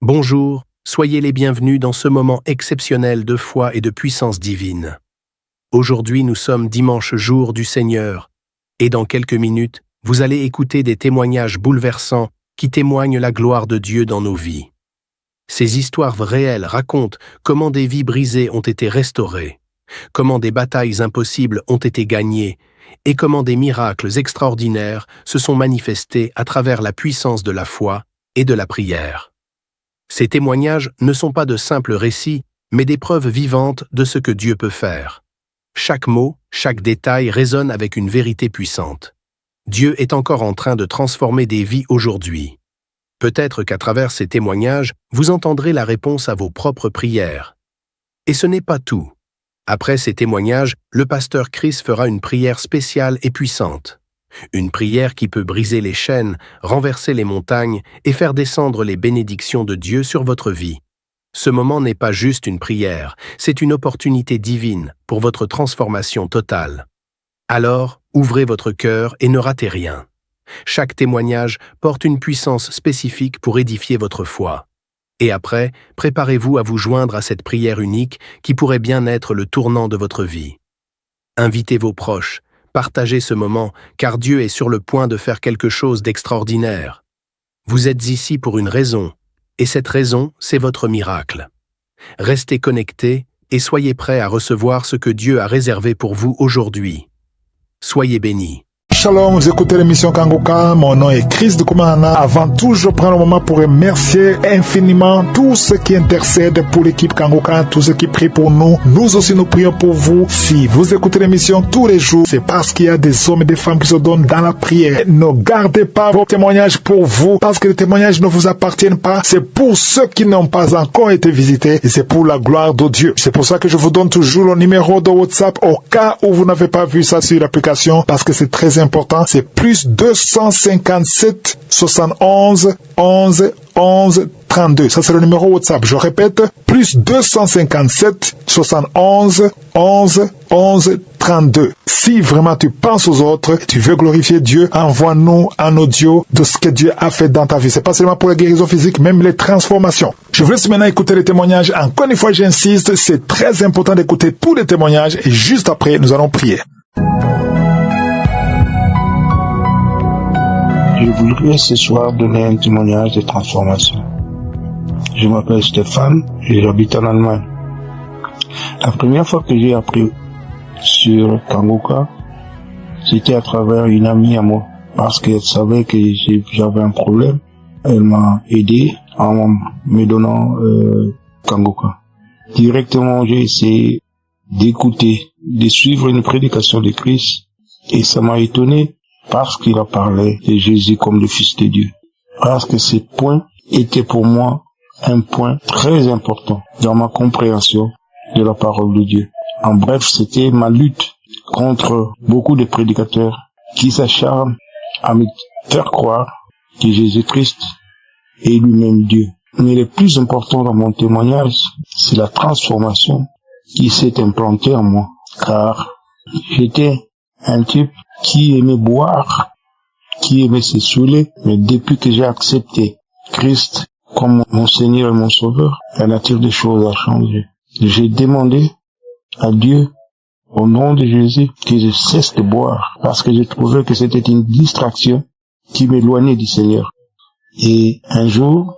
Bonjour, soyez les bienvenus dans ce moment exceptionnel de foi et de puissance divine. Aujourd'hui, nous sommes dimanche jour du Seigneur, et dans quelques minutes, vous allez écouter des témoignages bouleversants qui témoignent la gloire de Dieu dans nos vies. Ces histoires réelles racontent comment des vies brisées ont été restaurées, comment des batailles impossibles ont été gagnées, et comment des miracles extraordinaires se sont manifestés à travers la puissance de la foi et de la prière. Ces témoignages ne sont pas de simples récits, mais des preuves vivantes de ce que Dieu peut faire. Chaque mot, chaque détail résonne avec une vérité puissante. Dieu est encore en train de transformer des vies aujourd'hui. Peut-être qu'à travers ces témoignages, vous entendrez la réponse à vos propres prières. Et ce n'est pas tout. Après ces témoignages, le pasteur Chris fera une prière spéciale et puissante. Une prière qui peut briser les chaînes, renverser les montagnes et faire descendre les bénédictions de Dieu sur votre vie. Ce moment n'est pas juste une prière, c'est une opportunité divine pour votre transformation totale. Alors, ouvrez votre cœur et ne ratez rien. Chaque témoignage porte une puissance spécifique pour édifier votre foi. Et après, préparez-vous à vous joindre à cette prière unique qui pourrait bien être le tournant de votre vie. Invitez vos proches, partagez ce moment, car Dieu est sur le point de faire quelque chose d'extraordinaire. Vous êtes ici pour une raison, et cette raison, c'est votre miracle. Restez connectés et soyez prêts à recevoir ce que Dieu a réservé pour vous aujourd'hui. Soyez bénis. Shalom, vous écoutez l'émission Kangoka, mon nom est Chris de Koumana. Avant tout, je prends le moment pour remercier infiniment tous ceux qui intercèdent pour l'équipe Kangoka, tous ceux qui prient pour nous. Nous aussi, nous prions pour vous. Si vous écoutez l'émission tous les jours, c'est parce qu'il y a des hommes et des femmes qui se donnent dans la prière. Ne gardez pas vos témoignages pour vous, parce que les témoignages ne vous appartiennent pas. C'est pour ceux qui n'ont pas encore été visités et c'est pour la gloire de Dieu. C'est pour ça que je vous donne toujours le numéro de WhatsApp au cas où vous n'avez pas vu ça sur l'application, parce que c'est très important. C'est plus 257 71 11 11 32. Ça, c'est le numéro WhatsApp. Je répète, plus 257 71 11 11 32. Si vraiment tu penses aux autres, tu veux glorifier Dieu, envoie-nous un audio de ce que Dieu a fait dans ta vie. C'est pas seulement pour la guérison physique, même les transformations. Je vous laisse maintenant écouter les témoignages. Encore une fois, j'insiste, c'est très important d'écouter tous les témoignages et juste après, nous allons prier. Je voudrais ce soir donner un témoignage de transformation. Je m'appelle Stéphane et j'habite en Allemagne. La première fois que j'ai appris sur Kangoka, c'était à travers une amie à moi. Parce qu'elle savait que j'avais un problème. Elle m'a aidé en me donnant Kangoka. Directement, j'ai essayé d'écouter, de suivre une prédication de Christ. Et ça m'a étonné. Parce qu'il a parlé de Jésus comme le Fils de Dieu. Parce que ces points étaient pour moi un point très important dans ma compréhension de la parole de Dieu. En bref, c'était ma lutte contre beaucoup de prédicateurs qui s'acharnent à me faire croire que Jésus-Christ est lui-même Dieu. Mais le plus important dans mon témoignage, c'est la transformation qui s'est implantée en moi. Car j'étais un type qui aimait boire, qui aimait se saouler, mais depuis que j'ai accepté Christ comme mon Seigneur et mon Sauveur, la nature des choses a changé. J'ai demandé à Dieu, au nom de Jésus, que je cesse de boire, parce que j'ai trouvé que c'était une distraction qui m'éloignait du Seigneur. Et un jour,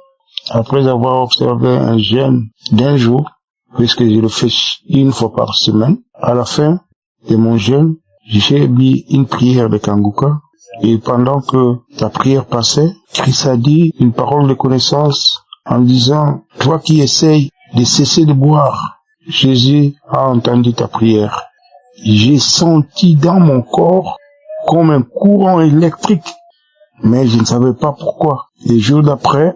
après avoir observé un jeûne d'un jour, puisque je le fais une fois par semaine, à la fin de mon jeûne, j'ai mis une prière de Kangoka et pendant que la prière passait, Christ a dit une parole de connaissance en disant « Toi qui essayes de cesser de boire, Jésus a entendu ta prière. » J'ai senti dans mon corps comme un courant électrique, mais je ne savais pas pourquoi. Les jours d'après,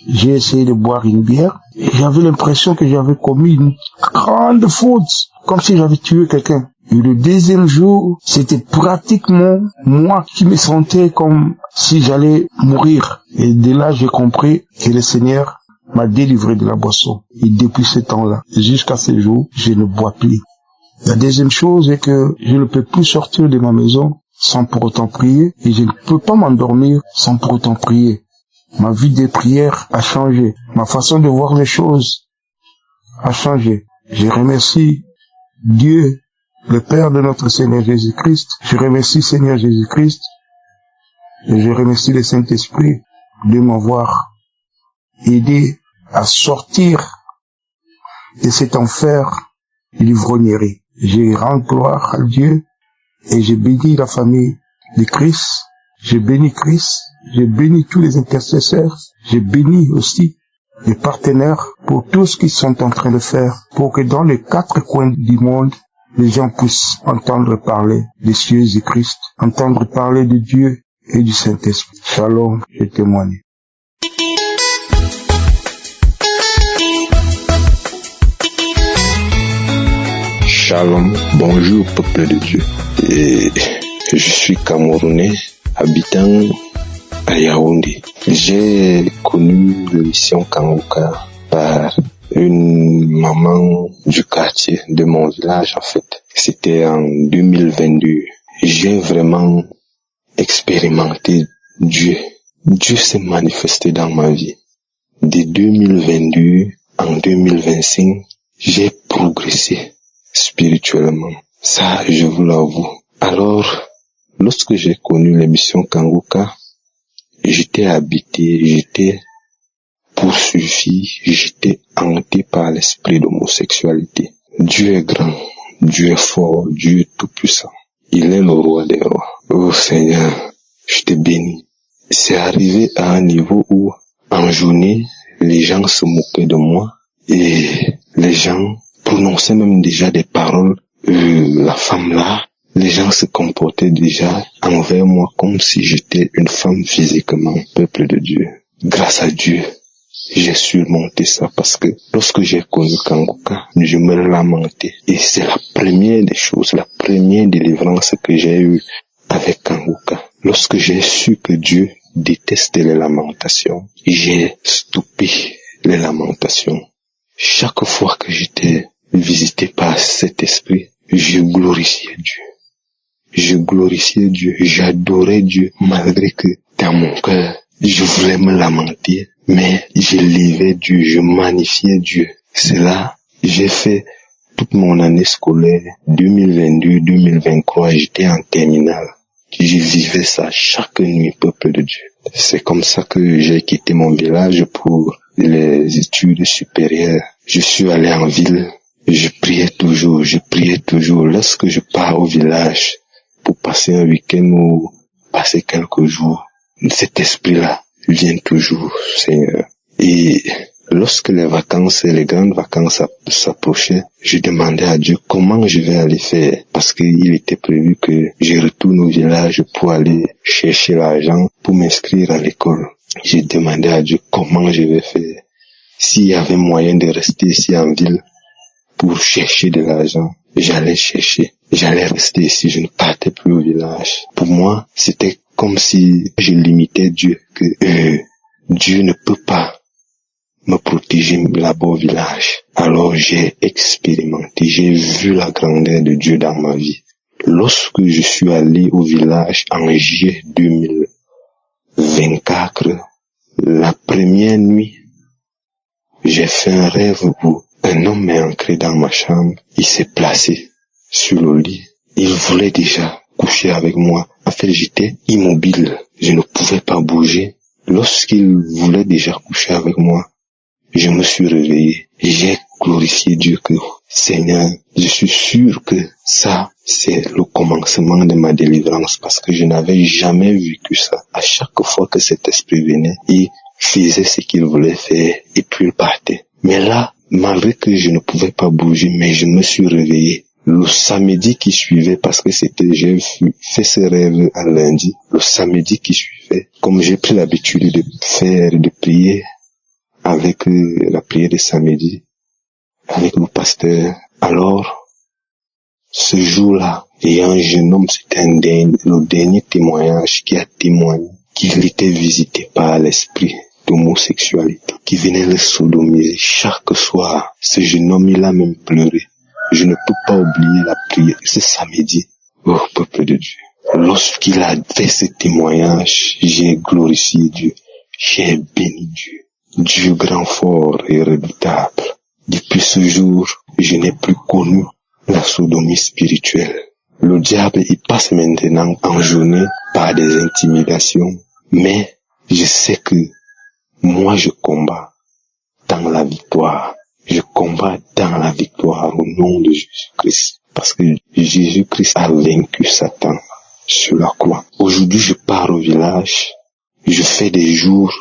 j'ai essayé de boire une bière et j'avais l'impression que j'avais commis une grande faute, comme si j'avais tué quelqu'un. Et le deuxième jour, c'était pratiquement moi qui me sentais comme si j'allais mourir. Et de là, j'ai compris que le Seigneur m'a délivré de la boisson. Et depuis ce temps-là, jusqu'à ce jour, je ne bois plus. La deuxième chose est que je ne peux plus sortir de ma maison sans pour autant prier. Et je ne peux pas m'endormir sans pour autant prier. Ma vie de prière a changé. Ma façon de voir les choses a changé. Je remercie Dieu, le Père de notre Seigneur Jésus-Christ. Je remercie Seigneur Jésus-Christ. Et je remercie le Saint-Esprit de m'avoir aidé à sortir de cet enfer de l'ivrognerie. Je rends gloire à Dieu et je bénis la famille de Christ. Je bénis Christ. Je bénis tous les intercesseurs. Je bénis aussi les partenaires pour tout ce qu'ils sont en train de faire pour que dans les 4 coins du monde, les gens puissent entendre parler de Jésus-Christ, entendre parler de Dieu et du Saint-Esprit. Shalom, je témoigne. Shalom, bonjour peuple de Dieu. Je suis Camerounais, habitant à Yaoundé. J'ai connu l'émission Kangoka par une maman du quartier de mon village en fait. C'était en 2022. J'ai vraiment expérimenté Dieu. Dieu s'est manifesté dans ma vie. De 2022 en 2025, j'ai progressé spirituellement. Ça, je vous l'avoue. Alors, lorsque j'ai connu l'émission Kangoka, j'étais habité, j'étais poursuivi, j'étais hanté par l'esprit d'homosexualité. Dieu est grand, Dieu est fort, Dieu est tout puissant. Il est le roi des rois. Oh Seigneur, je te bénis. C'est arrivé à un niveau où, en journée, les gens se moquaient de moi et les gens prononçaient même déjà des paroles. La femme là, les gens se comportaient déjà envers moi comme si j'étais une femme physiquement, peuple de Dieu. Grâce à Dieu, j'ai surmonté ça parce que lorsque j'ai connu Kangoka, je me lamentais. Et c'est la première des choses, la première délivrance que j'ai eue avec Kangoka. Lorsque j'ai su que Dieu détestait les lamentations, j'ai stoppé les lamentations. Chaque fois que j'étais visité par cet esprit, je glorifiais Dieu. Je glorifiais Dieu, j'adorais Dieu, malgré que dans mon cœur, je voulais me lamenter, mais je ливais Dieu, je magnifiais Dieu. C'est là, j'ai fait toute mon année scolaire, 2022-2023, j'étais en terminale. Je vivais ça chaque nuit, peuple de Dieu. C'est comme ça que j'ai quitté mon village pour les études supérieures. Je suis allé en ville, je priais toujours. Lorsque je pars au village pour passer un week-end ou passer quelques jours, cet esprit-là vient toujours, Seigneur. Et lorsque les vacances, les grandes vacances s'approchaient, je demandais à Dieu comment je vais aller faire. Parce qu'il était prévu que je retourne au village pour aller chercher l'argent pour m'inscrire à l'école. J'ai demandé à Dieu comment je vais faire. S'il y avait moyen de rester ici en ville pour chercher de l'argent, j'allais chercher. J'allais rester ici, je ne partais plus au village. Pour moi, c'était comme si je limitais Dieu, que Dieu ne peut pas me protéger là-bas au village. Alors j'ai expérimenté, j'ai vu la grandeur de Dieu dans ma vie. Lorsque je suis allé au village en juillet 2024, la première nuit, j'ai fait un rêve où un homme est entré dans ma chambre, il s'est placé sur le lit. Il voulait déjà coucher avec moi. En fait, j'étais immobile, je ne pouvais pas bouger. Lorsqu'il voulait déjà coucher avec moi, je me suis réveillé et j'ai glorifié Dieu que, Seigneur, je suis sûr que ça, c'est le commencement de ma délivrance parce que je n'avais jamais vécu ça. À chaque fois que cet esprit venait, il faisait ce qu'il voulait faire et puis il partait. Mais là, malgré que je ne pouvais pas bouger, mais je me suis réveillé. Le samedi qui suivait, parce que j'ai fait ce rêve un lundi, le samedi qui suivait, comme j'ai pris l'habitude de prier avec la prière de samedi, avec le pasteur, alors, ce jour-là, il y a un jeune homme, c'était le dernier témoignage qui a témoigné qu'il était visité par l'esprit d'homosexualité, qui venait le sodomiser chaque soir. Ce jeune homme, il a même pleuré. Je ne peux pas oublier la prière ce samedi. Oh, peuple de Dieu. Lorsqu'il a fait ce témoignage, j'ai glorifié Dieu. j'ai béni Dieu. Dieu grand, fort et redoutable. Depuis ce jour, je n'ai plus connu la sodomie spirituelle. Le diable, il passe maintenant en journée par des intimidations, mais je sais que moi je combats dans la victoire. Je combats dans la victoire au nom de Jésus-Christ. Parce que Jésus-Christ a vaincu Satan sur la croix. Aujourd'hui, je pars au village. Je fais des jours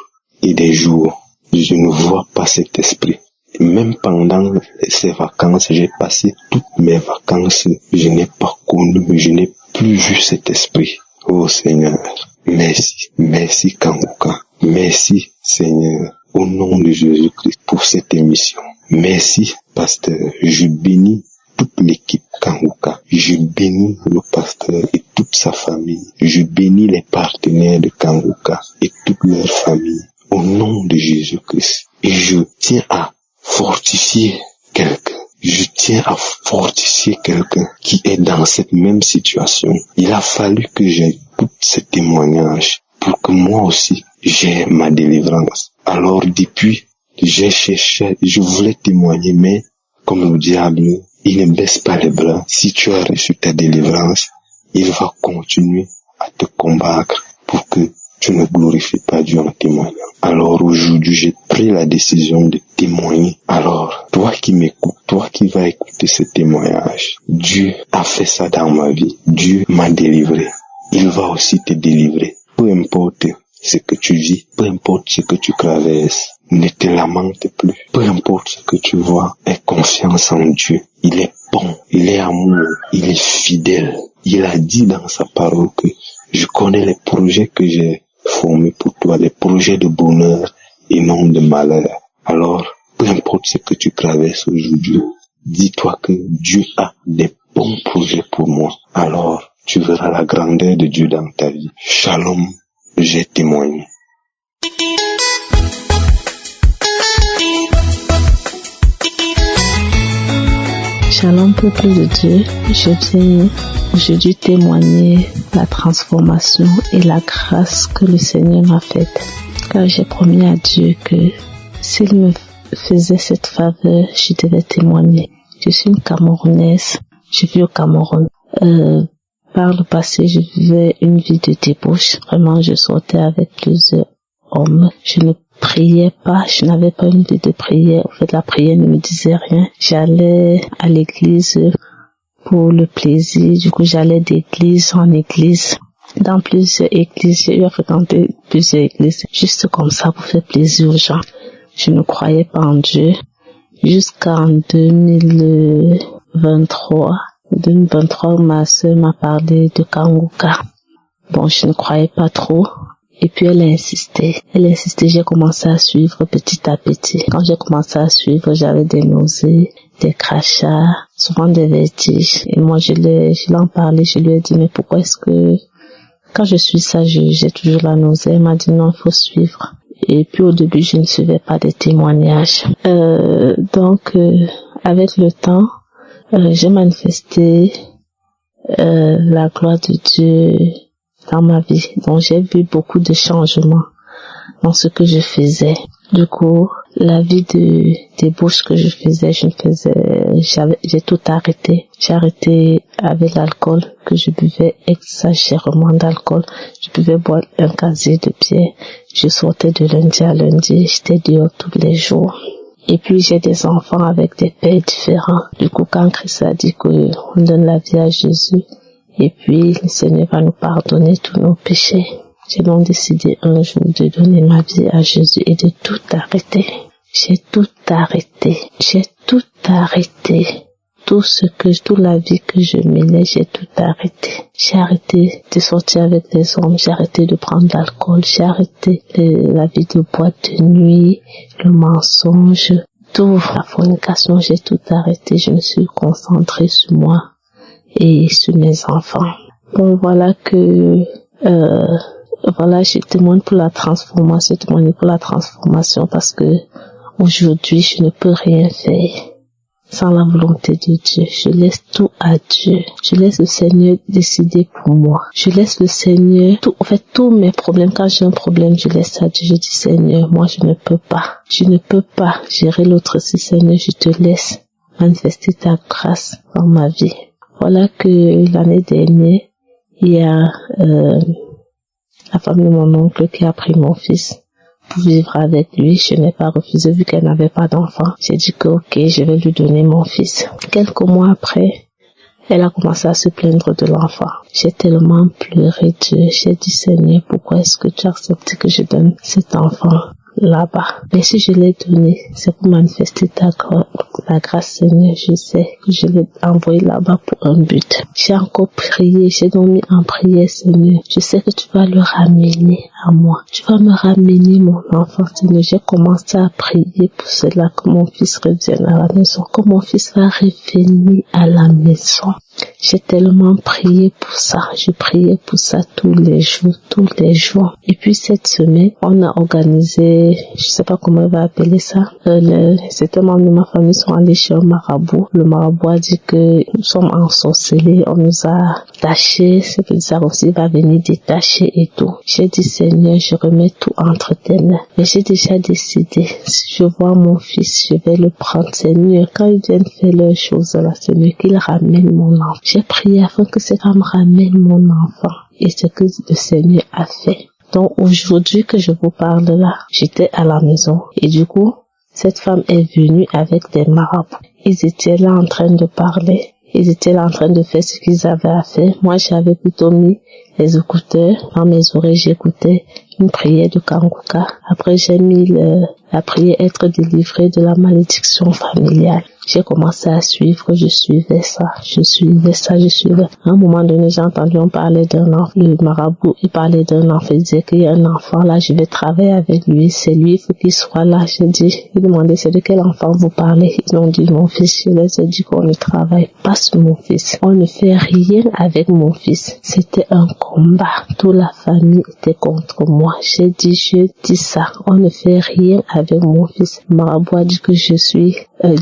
et des jours. Je ne vois pas cet esprit. Même pendant ces vacances, j'ai passé toutes mes vacances. Je n'ai pas connu, je n'ai plus vu cet esprit. Oh Seigneur, merci. Merci Kanguka. Merci Seigneur. Au nom de Jésus-Christ pour cette émission. Merci, pasteur. Je bénis toute l'équipe Kanguka. Je bénis le pasteur et toute sa famille. Je bénis les partenaires de Kanguka et toute leur famille. Au nom de Jésus-Christ. Et je tiens à fortifier quelqu'un. Je tiens à fortifier quelqu'un qui est dans cette même situation. Il a fallu que j'écoute ces témoignages pour que moi aussi j'ai ma délivrance. Alors depuis, j'ai cherché, je voulais témoigner, mais comme le diable, il ne baisse pas les bras. Si tu as reçu ta délivrance, il va continuer à te combattre pour que tu ne glorifies pas Dieu en témoignant. Alors aujourd'hui, j'ai pris la décision de témoigner. Alors, toi qui m'écoutes, toi qui vas écouter ce témoignage, Dieu a fait ça dans ma vie. Dieu m'a délivré. Il va aussi te délivrer. Peu importe ce que tu vis, peu importe ce que tu traverses, ne te lamente plus. Peu importe ce que tu vois, aie confiance en Dieu. Il est bon, il est amour, il est fidèle. Il a dit dans sa parole que je connais les projets que j'ai formés pour toi, les projets de bonheur et non de malheur. Alors, peu importe ce que tu traverses aujourd'hui, dis-toi que Dieu a des bons projets pour moi. Alors, tu verras la grandeur de Dieu dans ta vie. Shalom, j'ai témoigné. Shalom peuple de Dieu, je viens aujourd'hui témoigner la transformation et la grâce que le Seigneur m'a faite. Car j'ai promis à Dieu que s'il me faisait cette faveur, je devais témoigner. Je suis une Camerounaise, je vis au Cameroun. Par le passé, je vivais une vie de débauche. Vraiment, je sortais avec plusieurs hommes. Je ne priais pas, je n'avais pas une vie de prière. En fait, la prière ne me disait rien. J'allais à l'église pour le plaisir. Du coup, j'allais d'église en église. Dans plusieurs églises, j'ai eu à fréquenter plusieurs églises. Juste comme ça, pour faire plaisir aux gens. Je ne croyais pas en Dieu. Jusqu'en 2023, ma soeur m'a parlé de Kanguka. Bon, je ne croyais pas trop. Et puis elle a insisté, j'ai commencé à suivre petit à petit. Quand j'ai commencé à suivre, j'avais des nausées, des crachats, souvent des vertiges. Et moi, je l'ai en parlé, je lui ai dit, mais pourquoi est-ce que, quand je suis ça, j'ai toujours la nausée? Elle m'a dit, non, il faut suivre. Et puis au début, je ne suivais pas des témoignages. Donc, avec le temps, j'ai manifesté la gloire de Dieu dans ma vie. Donc j'ai vu beaucoup de changements dans ce que je faisais. Du coup, la vie de débauche que je faisais, j'ai tout arrêté. J'ai arrêté avec l'alcool, que je buvais exagérément d'alcool. Je buvais boire un casier de bière. Je sortais de lundi à lundi, j'étais dehors tous les jours. Et puis j'ai des enfants avec des pères différents. Du coup, quand Christ a dit qu'on donne la vie à Jésus, et puis le Seigneur va nous pardonner tous nos péchés, j'ai donc décidé un jour de donner ma vie à Jésus et de tout arrêter. J'ai tout arrêté. Toute la vie que je menais, j'ai tout arrêté. J'ai arrêté de sortir avec les hommes, j'ai arrêté de prendre de l'alcool, j'ai arrêté la vie de boîte de nuit, le mensonge, tout, la fornication, j'ai tout arrêté. Je me suis concentrée sur moi et sur mes enfants. Bon, voilà que, je témoigne pour la transformation, parce que aujourd'hui, je ne peux rien faire. sans la volonté de Dieu. Je laisse tout à Dieu. Je laisse le Seigneur décider pour moi. Je laisse le Seigneur, tous mes problèmes, quand j'ai un problème, je laisse ça à Dieu. Je dis, Seigneur, moi je ne peux pas. Je ne peux pas gérer l'autre si, Seigneur, je te laisse manifester ta grâce dans ma vie. Voilà que l'année dernière, il y a la femme de mon oncle qui a pris mon fils pour vivre avec lui. Je n'ai pas refusé vu qu'elle n'avait pas d'enfant. J'ai dit que ok, je vais lui donner mon fils. Quelques mois après, elle a commencé à se plaindre de l'enfant. J'ai tellement pleuré Dieu. J'ai dit, Seigneur, pourquoi est-ce que tu acceptes que je donne cet enfant là-bas? Mais si je l'ai donné, c'est pour manifester ta grâce, Seigneur. Je sais que je l'ai envoyé là-bas pour un but. J'ai encore prié, j'ai donc mis en prière, Seigneur. Je sais que tu vas le ramener à moi. Tu vas me ramener mon enfant, Seigneur. J'ai commencé à prier pour cela, que mon fils revienne à la maison, que mon fils va revenir à la maison. J'ai tellement prié pour ça. Je priais pour ça tous les jours. Et puis cette semaine, on a organisé, je sais pas comment on va appeler ça, certains membres de ma famille sont allés chez un marabout. Le marabout a dit que nous sommes ensorcelés, on nous a tachés, c'est que ça aussi va venir détacher et tout. J'ai dit, Seigneur, je remets tout entre tes mains. Mais j'ai déjà décidé, si je vois mon fils, je vais le prendre, Seigneur. Quand ils viennent faire leurs choses là, Seigneur, qu'il ramène mon enfant. J'ai prié afin que cette femme ramène mon enfant. Et ce que le Seigneur a fait. Donc aujourd'hui que je vous parle là, j'étais à la maison. Et du coup, cette femme est venue avec des marabouts. Ils étaient là en train de parler. Ils étaient là en train de faire ce qu'ils avaient à faire. Moi, j'avais plutôt mis les écouteurs dans mes oreilles. J'écoutais une prière de Kanguka. Après, j'ai mis la prière être délivré de la malédiction familiale. J'ai commencé à suivre, je suivais ça. À un moment donné, j'ai entendu on parlait d'un enfant. Le marabout, il parlait d'un enfant. Il disait qu'il y a un enfant là, je vais travailler avec lui. C'est lui, il faut qu'il soit là. J'ai demandé, c'est de quel enfant vous parlez? Ils ont dit, mon fils. Je leur ai dit qu'on ne travaille pas sur mon fils. On ne fait rien avec mon fils. C'était un combat. Toute la famille était contre moi. J'ai dit ça. On ne fait rien avec mon fils. Le marabout a dit que je suis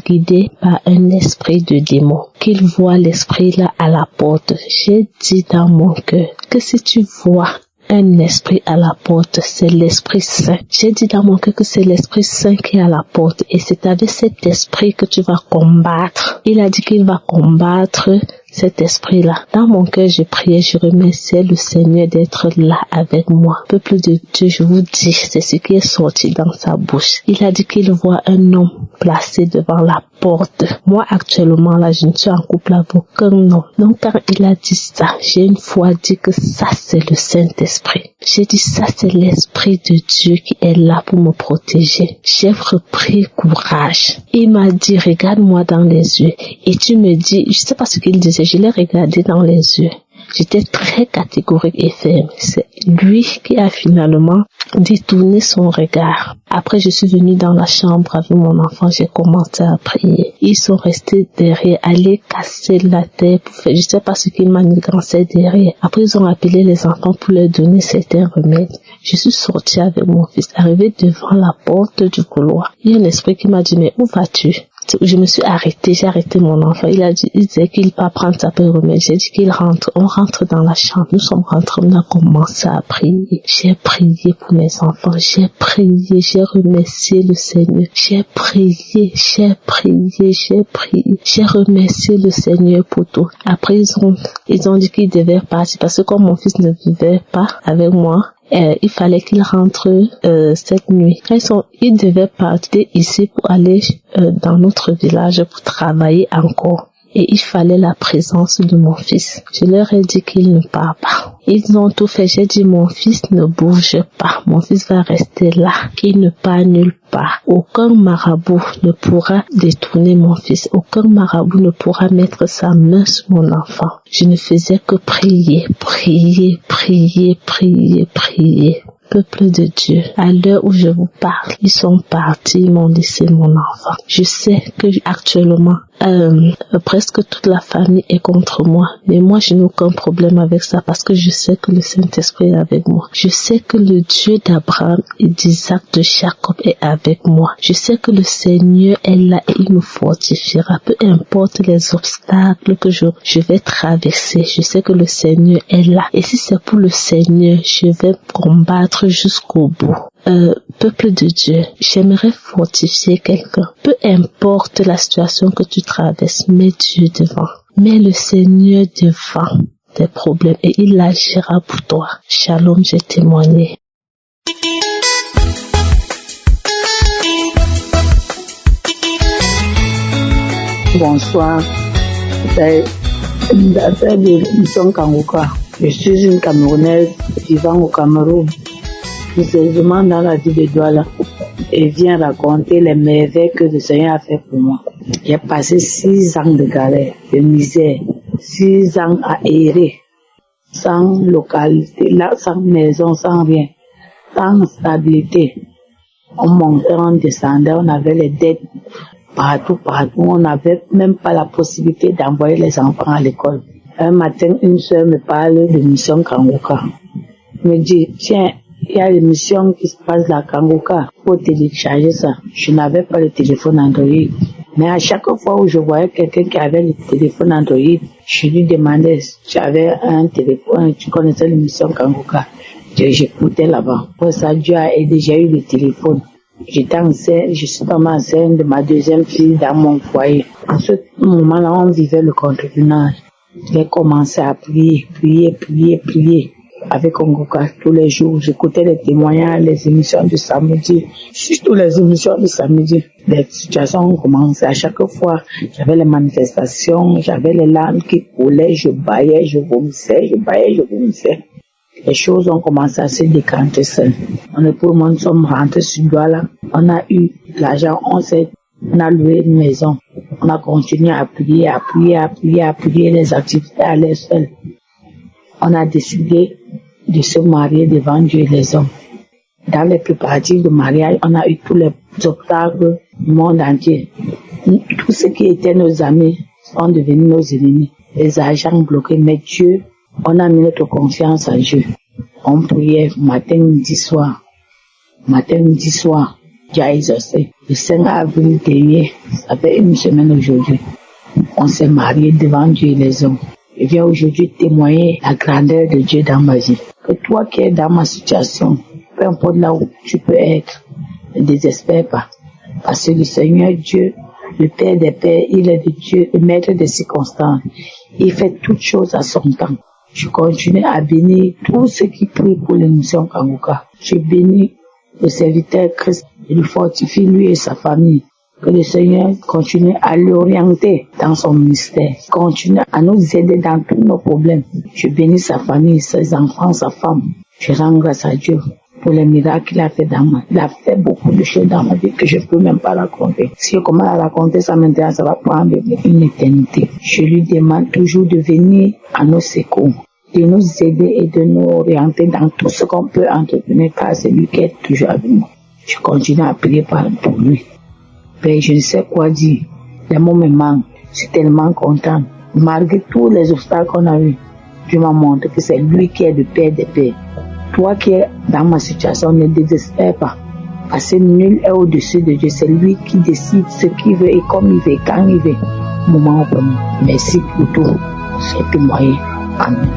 guidé par un esprit de démon, qu'il voit l'esprit là à la porte. J'ai dit dans mon cœur que si tu vois un esprit à la porte, c'est l'Esprit Saint. J'ai dit dans mon cœur que c'est l'Esprit Saint qui est à la porte et c'est avec cet esprit que tu vas combattre. Il a dit qu'il va combattre cet esprit-là. Dans mon cœur, je priais, je remerciais le Seigneur d'être là avec moi. Peuple de Dieu, je vous dis, c'est ce qui est sorti dans sa bouche. Il a dit qu'il voit un homme placé devant la porte. Moi, actuellement, là, je ne suis en couple avec aucun homme. Donc, quand il a dit ça, j'ai une fois dit que ça, c'est le Saint-Esprit. J'ai dit ça, c'est l'Esprit de Dieu qui est là pour me protéger. J'ai repris courage. Il m'a dit, regarde-moi dans les yeux. Et tu me dis, je sais pas ce qu'il disait, je l'ai regardé dans les yeux. J'étais très catégorique et ferme. C'est lui qui a finalement détourné son regard. Après, je suis venue dans la chambre avec mon enfant. J'ai commencé à prier. Ils sont restés derrière, aller casser la tête pour faire, je sais pas ce qu'ils manigançaient derrière. Après, ils ont appelé les enfants pour leur donner certains remèdes. Je suis sortie avec mon fils, arrivé devant la porte du couloir. Il y a un esprit qui m'a dit, mais où vas-tu? Je me suis arrêtée, j'ai arrêté mon enfant. Il disait qu'il va prendre sa peur remède. J'ai dit qu'il rentre. On rentre dans la chambre. Nous sommes rentrés, on a commencé à prier. J'ai prié pour mes enfants. J'ai prié, j'ai remercié le Seigneur. J'ai prié. J'ai remercié le Seigneur pour tout. Après, ils ont dit qu'ils devaient partir parce que comme mon fils ne vivait pas avec moi, il fallait qu'il rentre cette nuit. Ils devaient partir ici pour aller dans notre village pour travailler encore. Et il fallait la présence de mon fils. Je leur ai dit qu'il ne part pas. Ils ont tout fait. J'ai dit, mon fils ne bouge pas. Mon fils va rester là. Il ne part nulle part. Aucun marabout ne pourra détourner mon fils. Aucun marabout ne pourra mettre sa main sur mon enfant. Je ne faisais que prier. Peuple de Dieu, à l'heure où je vous parle, ils sont partis, ils m'ont laissé mon enfant. Je sais que actuellement, presque toute la famille est contre moi. Mais moi, je n'ai aucun problème avec ça parce que je sais que le Saint-Esprit est avec moi. Je sais que le Dieu d'Abraham et d'Isaac, de Jacob est avec moi. Je sais que le Seigneur est là et il me fortifiera. Peu importe les obstacles que je vais traverser, je sais que le Seigneur est là. Et si c'est pour le Seigneur, je vais combattre jusqu'au bout. Peuple de Dieu, j'aimerais fortifier quelqu'un. Peu importe la situation que tu traverses, mets Dieu devant. Mets le Seigneur devant tes problèmes et il agira pour toi. Shalom, j'ai témoigné. Bonsoir. C'est de l'émission Kanguka. Je suis une Camerounaise vivant au Cameroun. Plus sérieusement dans la vie de Douala et vient raconter les merveilles que le Seigneur a fait pour moi. J'ai passé 6 ans de galère, de misère, 6 ans à errer, sans localité, là, sans maison, sans rien, sans stabilité. On montait, on descendait, on avait les dettes partout, on n'avait même pas la possibilité d'envoyer les enfants à l'école. Un matin, une soeur me parle de mission Kanguka. Elle me dit, tiens, il y a l'émission qui se passe à Kanguka, il faut télécharger ça. Je n'avais pas le téléphone Android. Mais à chaque fois où je voyais quelqu'un qui avait le téléphone Android, je lui demandais si tu avais un téléphone, tu connaissais l'émission Kanguka. J'écoutais là-bas. Pour ça, Dieu a aidé, j'ai eu le téléphone. J'étais enceinte, je suis tombée enceinte de ma deuxième fille dans mon foyer. En ce moment-là, on vivait le contre-venage. J'ai commencé à prier. Avec Kanguka tous les jours. J'écoutais les témoignages, les émissions du samedi, surtout les émissions du samedi. Les situations ont commencé. À chaque fois, j'avais les manifestations, j'avais les larmes qui coulaient, je baillais, je vomissais. Les choses ont commencé à se décanter seules. Pour moi, nous sommes rentrés sur Douala. On a eu l'argent, on a loué une maison. On a continué à prier, les activités allaient seules. On a décidé de se marier devant Dieu et les hommes. Dans les préparatifs de mariage, on a eu tous les obstacles du monde entier. Tous ceux qui étaient nos amis sont devenus nos ennemis. Les agents bloqués, mais Dieu, on a mis notre confiance en Dieu. On priait matin, midi, soir. Dieu a exaucé. Le 5 avril dernier, ça fait une semaine aujourd'hui, on s'est mariés devant Dieu et les hommes. Je viens aujourd'hui témoigner la grandeur de Dieu dans ma vie. Que toi qui es dans ma situation, peu importe là où tu peux être, ne désespère pas. Parce que le Seigneur Dieu, le Père des Pères, il est de Dieu, le Maître des circonstances. Il fait toutes choses à son temps. Je continue à bénir tous ceux qui prient pour l'émission Kanguka. Je bénis le serviteur Christ, je le fortifie lui et sa famille. Que le Seigneur continue à l'orienter dans son ministère, continue à nous aider dans tous nos problèmes. Je bénis sa famille, ses enfants, sa femme. Je rends grâce à Dieu pour les miracles qu'il a fait dans ma vie. Il a fait beaucoup de choses dans ma vie que je ne peux même pas raconter. Si je commence à raconter ça maintenant, ça va prendre une éternité. Je lui demande toujours de venir à nos secours, de nous aider et de nous orienter dans tout ce qu'on peut entretenir, car c'est lui qui est toujours avec nous. Je continue à prier pour lui. Mais je ne sais quoi dire. Les mots me manquent. Je suis tellement content. Malgré tous les obstacles qu'on a eus, Dieu m'a montré que c'est lui qui est le Père des Pères. Toi qui es dans ma situation, ne désespère pas. Parce que nul est au-dessus de Dieu. C'est lui qui décide ce qu'il veut et comme il veut, quand il veut. Moment pour nous. Merci pour tout. J'ai témoigné. Amen.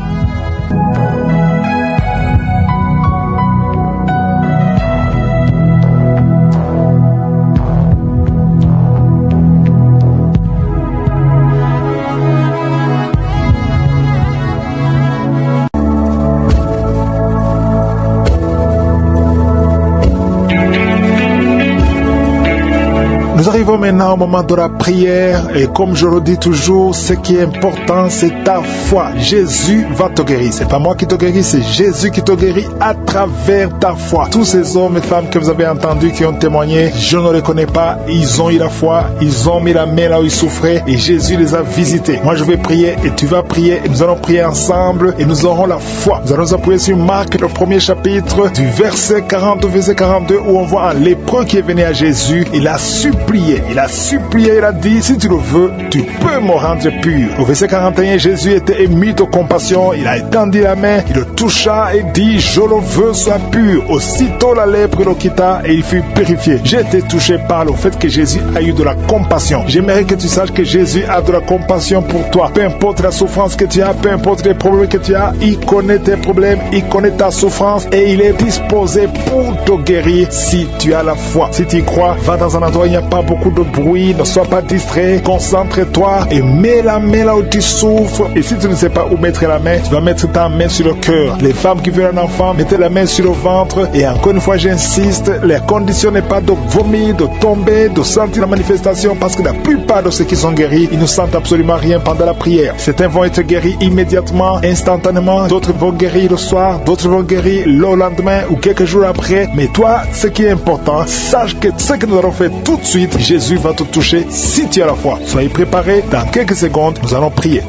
Nous arrivons maintenant au moment de la prière et comme je le dis toujours, ce qui est important, c'est ta foi. Jésus va te guérir. C'est pas moi qui te guéris, c'est Jésus qui te guérit à travers ta foi. Tous ces hommes et femmes que vous avez entendus qui ont témoigné, je ne les connais pas, ils ont eu la foi, ils ont mis la main là où ils souffraient et Jésus les a visités. Moi je vais prier et tu vas prier et nous allons prier ensemble et nous aurons la foi. Nous allons nous appuyer sur Marc, le premier chapitre, du verset 40 au verset 42 où on voit un lépreux qui est venu à Jésus. Il a supplié a supplié, il a dit, si tu le veux, tu peux me rendre pur. Au verset 41, Jésus était ému de compassion, il a étendu la main, il le toucha et dit, je le veux, sois pur. Aussitôt la lèpre le quitta et il fut purifié. J'ai été touché par le fait que Jésus a eu de la compassion. J'aimerais que tu saches que Jésus a de la compassion pour toi. Peu importe la souffrance que tu as, peu importe les problèmes que tu as, il connaît tes problèmes, il connaît ta souffrance et il est disposé pour te guérir si tu as la foi. Si tu y crois, va dans un endroit où il n'y a pas beaucoup de bruit, ne sois pas distrait, concentre-toi et mets la main là où tu souffres. Et si tu ne sais pas où mettre la main, tu vas mettre ta main sur le cœur. Les femmes qui veulent un enfant, mettez la main sur le ventre. Et encore une fois, j'insiste, la condition n'est pas de vomir, de tomber, de sentir la manifestation, parce que la plupart de ceux qui sont guéris, ils ne sentent absolument rien pendant la prière. Certains vont être guéris immédiatement, instantanément, d'autres vont guérir le soir, d'autres vont guérir le lendemain ou quelques jours après. Mais toi, ce qui est important, sache que ce que nous allons faire tout de suite, Jésus va te toucher si tu as la foi. Soyez préparés, dans quelques secondes, nous allons prier.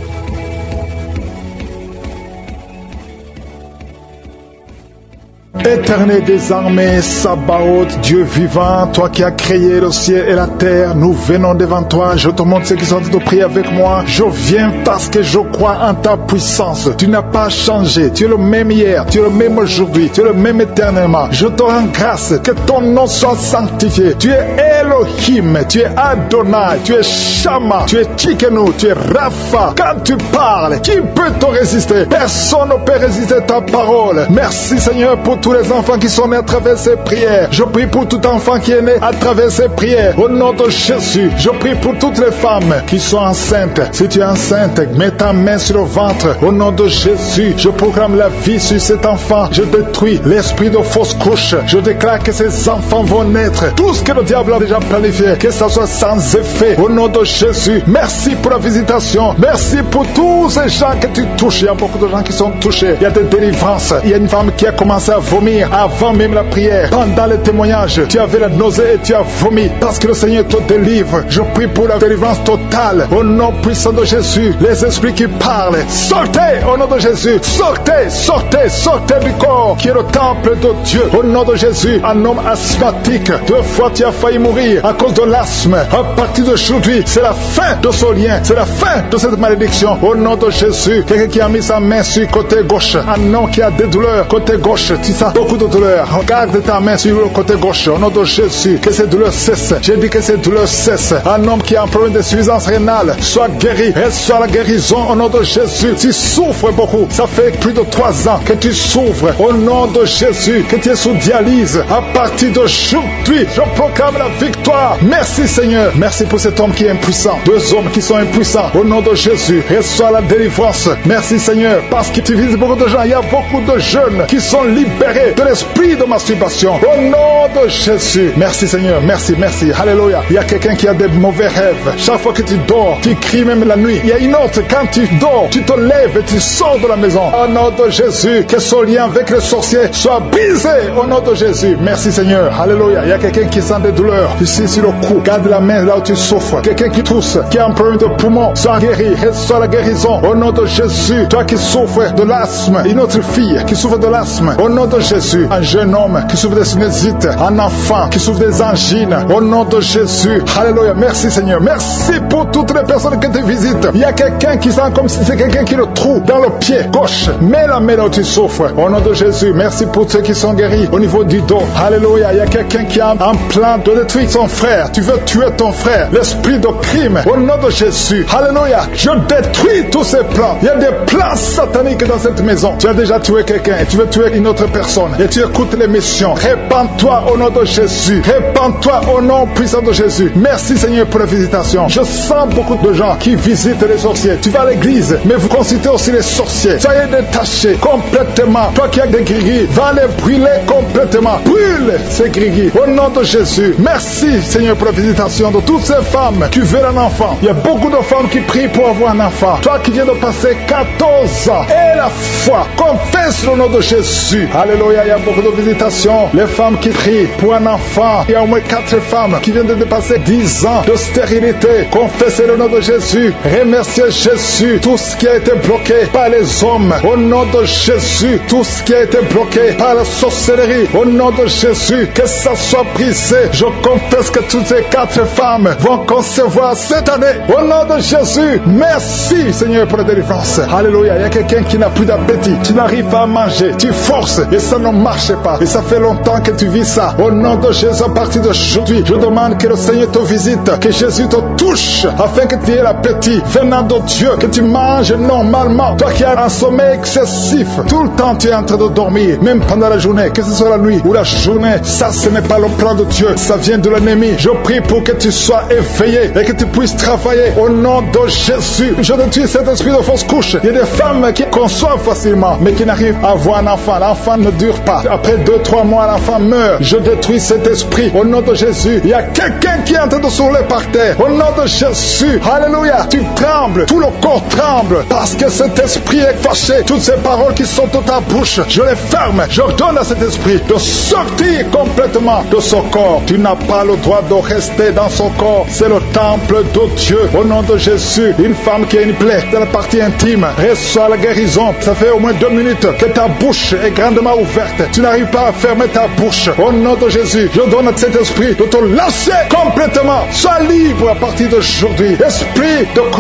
Éternel des armées, Sabaoth, Dieu vivant, toi qui as créé le ciel et la terre, nous venons devant toi. Je te montre ceux qui sont en train de prier avec moi. Je viens parce que je crois en ta puissance. Tu n'as pas changé. Tu es le même hier, tu es le même aujourd'hui, tu es le même éternellement. Je te rends grâce, que ton nom soit sanctifié. Tu es Elohim, tu es Adonai, tu es Shama, tu es Tchikenu, tu es Rapha. Quand tu parles, qui peut te résister? Personne ne peut résister ta parole. Merci Seigneur pour tous les enfants qui sont nés à travers ces prières. Je prie pour tout enfant qui est né à travers ces prières. Au nom de Jésus, je prie pour toutes les femmes qui sont enceintes. Si tu es enceinte, mets ta main sur le ventre. Au nom de Jésus, je proclame la vie sur cet enfant. Je détruis l'esprit de fausse couche. Je déclare que ces enfants vont naître. Tout ce que le diable a déjà planifié, que ça soit sans effet. Au nom de Jésus, merci pour la visitation. Merci pour tous ces gens que tu touches. Il y a beaucoup de gens qui sont touchés. Il y a des délivrances. Il y a une femme qui a commencé à vomir avant même la prière. Pendant le témoignage, tu avais la nausée et tu as vomi parce que le Seigneur te délivre. Je prie pour la délivrance totale au nom puissant de Jésus. Les esprits qui parlent, sortez au nom de Jésus. Sortez, sortez, sortez du corps qui est le temple de Dieu. Au nom de Jésus, un homme asthmatique, 2 fois tu as failli mourir à cause de l'asthme. À partir d'aujourd'hui, c'est la fin de ce lien, c'est la fin de cette malédiction. Au nom de Jésus, quelqu'un qui a mis sa main sur le côté gauche, un homme qui a des douleurs côté gauche, tu sens beaucoup de douleurs. Regarde ta main sur le côté gauche. Au nom de Jésus, que ces douleurs cessent. J'ai dit que ces douleurs cessent. Un homme qui a un problème de suffisance rénale soit guéri. Reçois la guérison au nom de Jésus. Tu souffres beaucoup. Ça fait plus de 3 ans que tu souffres. Au nom de Jésus, que tu es sous dialyse. À partir d'aujourd'hui, je proclame la victoire. Merci Seigneur. Merci pour cet homme qui est impuissant. 2 hommes qui sont impuissants. Au nom de Jésus, reçois la délivrance. Merci Seigneur. Parce que tu visites beaucoup de gens. Il y a beaucoup de jeunes qui sont libérés de l'esprit de masturbation. Au nom de Jésus. Merci Seigneur. Merci, merci. Alléluia. Il y a quelqu'un qui a des mauvais rêves. Chaque fois que tu dors, tu cries même la nuit. Il y a une autre, quand tu dors, tu te lèves et tu sors de la maison. Au nom de Jésus, que ce lien avec les sorciers soit brisé. Au nom de Jésus. Merci Seigneur. Alléluia. Il y a quelqu'un qui sent des douleurs. Ici sur le cou. Garde la main là où tu souffres. Quelqu'un qui tousse, qui a un problème de poumon, soit guéri. Reçois la guérison. Au nom de Jésus. Toi qui souffres de l'asthme. Une autre fille qui souffre de l'asthme. Au nom de Jésus. Un jeune homme qui souffre des sinusites. Un enfant qui souffre des angines. Au nom de Jésus. Alléluia. Merci Seigneur. Merci pour toutes les personnes que tu visites. Il y a quelqu'un qui sent comme si c'est quelqu'un qui le trouve dans le pied gauche. Mets la main là où tu souffres. Au nom de Jésus. Merci pour ceux qui sont guéris au niveau du dos. Alléluia. Il y a quelqu'un qui a un plan de détruire son frère. Tu veux tuer ton frère. L'esprit de crime. Au nom de Jésus. Alléluia. Je détruis tous ces plans. Il y a des plans sataniques dans cette maison. Tu as déjà tué quelqu'un et tu veux tuer une autre personne. Et tu écoutes l'émission. Répands-toi au nom de Jésus. Répands-toi au nom puissant de Jésus. Merci Seigneur pour la visitation. Je sens beaucoup de gens qui visitent les sorciers. Tu vas à l'église, mais vous consultez aussi les sorciers. Soyez détachés complètement. Toi qui as des gris-gris, va les brûler complètement. Brûle ces gris-gris au nom de Jésus. Merci Seigneur pour la visitation de toutes ces femmes qui veulent un enfant. Il y a beaucoup de femmes qui prient pour avoir un enfant. Toi qui viens de passer 14 ans, et la foi, confesse le nom de Jésus. Alléluia. Alléluia, il y a beaucoup de visitations. Les femmes qui crient pour un enfant. Il y a au moins 4 femmes qui viennent de dépasser 10 ans de stérilité. Confessez le nom de Jésus. Remerciez Jésus. Tout ce qui a été bloqué par les hommes. Au nom de Jésus. Tout ce qui a été bloqué par la sorcellerie. Au nom de Jésus. Que ça soit brisé. Je confesse que toutes ces 4 femmes vont concevoir cette année. Au nom de Jésus. Merci Seigneur pour la délivrance. Alléluia. Il y a quelqu'un qui n'a plus d'appétit. Tu n'arrives pas à manger. Tu forces et ça ne marche pas. Et ça fait longtemps que tu vis ça. Au nom de Jésus, à partir d'aujourd'hui, je demande que le Seigneur te visite, que Jésus te touche, afin que tu aies l'appétit venant de Dieu, que tu manges normalement. Toi qui as un sommeil excessif, tout le temps tu es en train de dormir, même pendant la journée, que ce soit la nuit ou la journée, ça ce n'est pas le plan de Dieu, ça vient de l'ennemi. Je prie pour que tu sois éveillé et que tu puisses travailler au nom de Jésus. Je détruis cet esprit de fausse couche. Il y a des femmes qui conçoivent facilement, mais qui n'arrivent à avoir un enfant. L'enfant ne dure pas. Après 2-3 mois, l'enfant meurt. Je détruis cet esprit au nom de Jésus. Il y a quelqu'un qui est en train de s'ouler par terre. Au nom de Jésus. Alléluia. Tu trembles. Tout le corps tremble. Parce que cet esprit est fâché. Toutes ces paroles qui sont dans ta bouche, je les ferme. Je donne à cet esprit de sortir complètement de son corps. Tu n'as pas le droit de rester dans son corps. C'est le temple de Dieu. Au nom de Jésus. Une femme qui a une plaie dans la partie intime reçoit la guérison. Ça fait au moins 2 minutes que ta bouche est grandement ouverte. Tu n'arrives pas à fermer ta bouche. Au nom de Jésus, je donne à cet esprit de te lancer complètement. Sois libre à partir d'aujourd'hui. Esprit de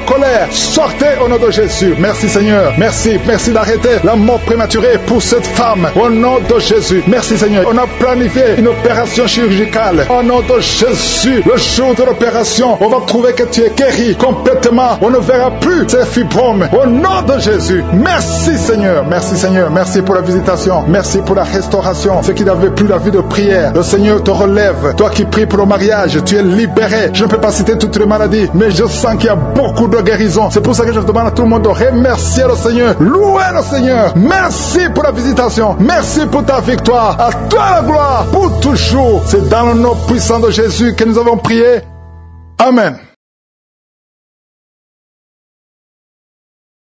colère, sortez au nom de Jésus. Merci Seigneur. Merci d'arrêter la mort prématurée pour cette femme. Au nom de Jésus. Merci Seigneur. On a planifié une opération chirurgicale. Au nom de Jésus, le jour de l'opération, on va trouver que tu es guéri complètement. On ne verra plus ces fibromes. Au nom de Jésus. Merci Seigneur. Merci Seigneur. Merci pour la visitation. Merci pour la restauration. Ceux qui n'avaient plus la vie de prière, le Seigneur te relève. Toi qui pries pour le mariage, tu es libéré. Je ne peux pas citer toutes les maladies, mais je sens qu'il y a beaucoup de guérisons. C'est pour ça que je demande à tout le monde de remercier le Seigneur. Louer le Seigneur. Merci pour la visitation. Merci pour ta victoire. À toi la gloire pour toujours. C'est dans le nom puissant de Jésus que nous avons prié. Amen.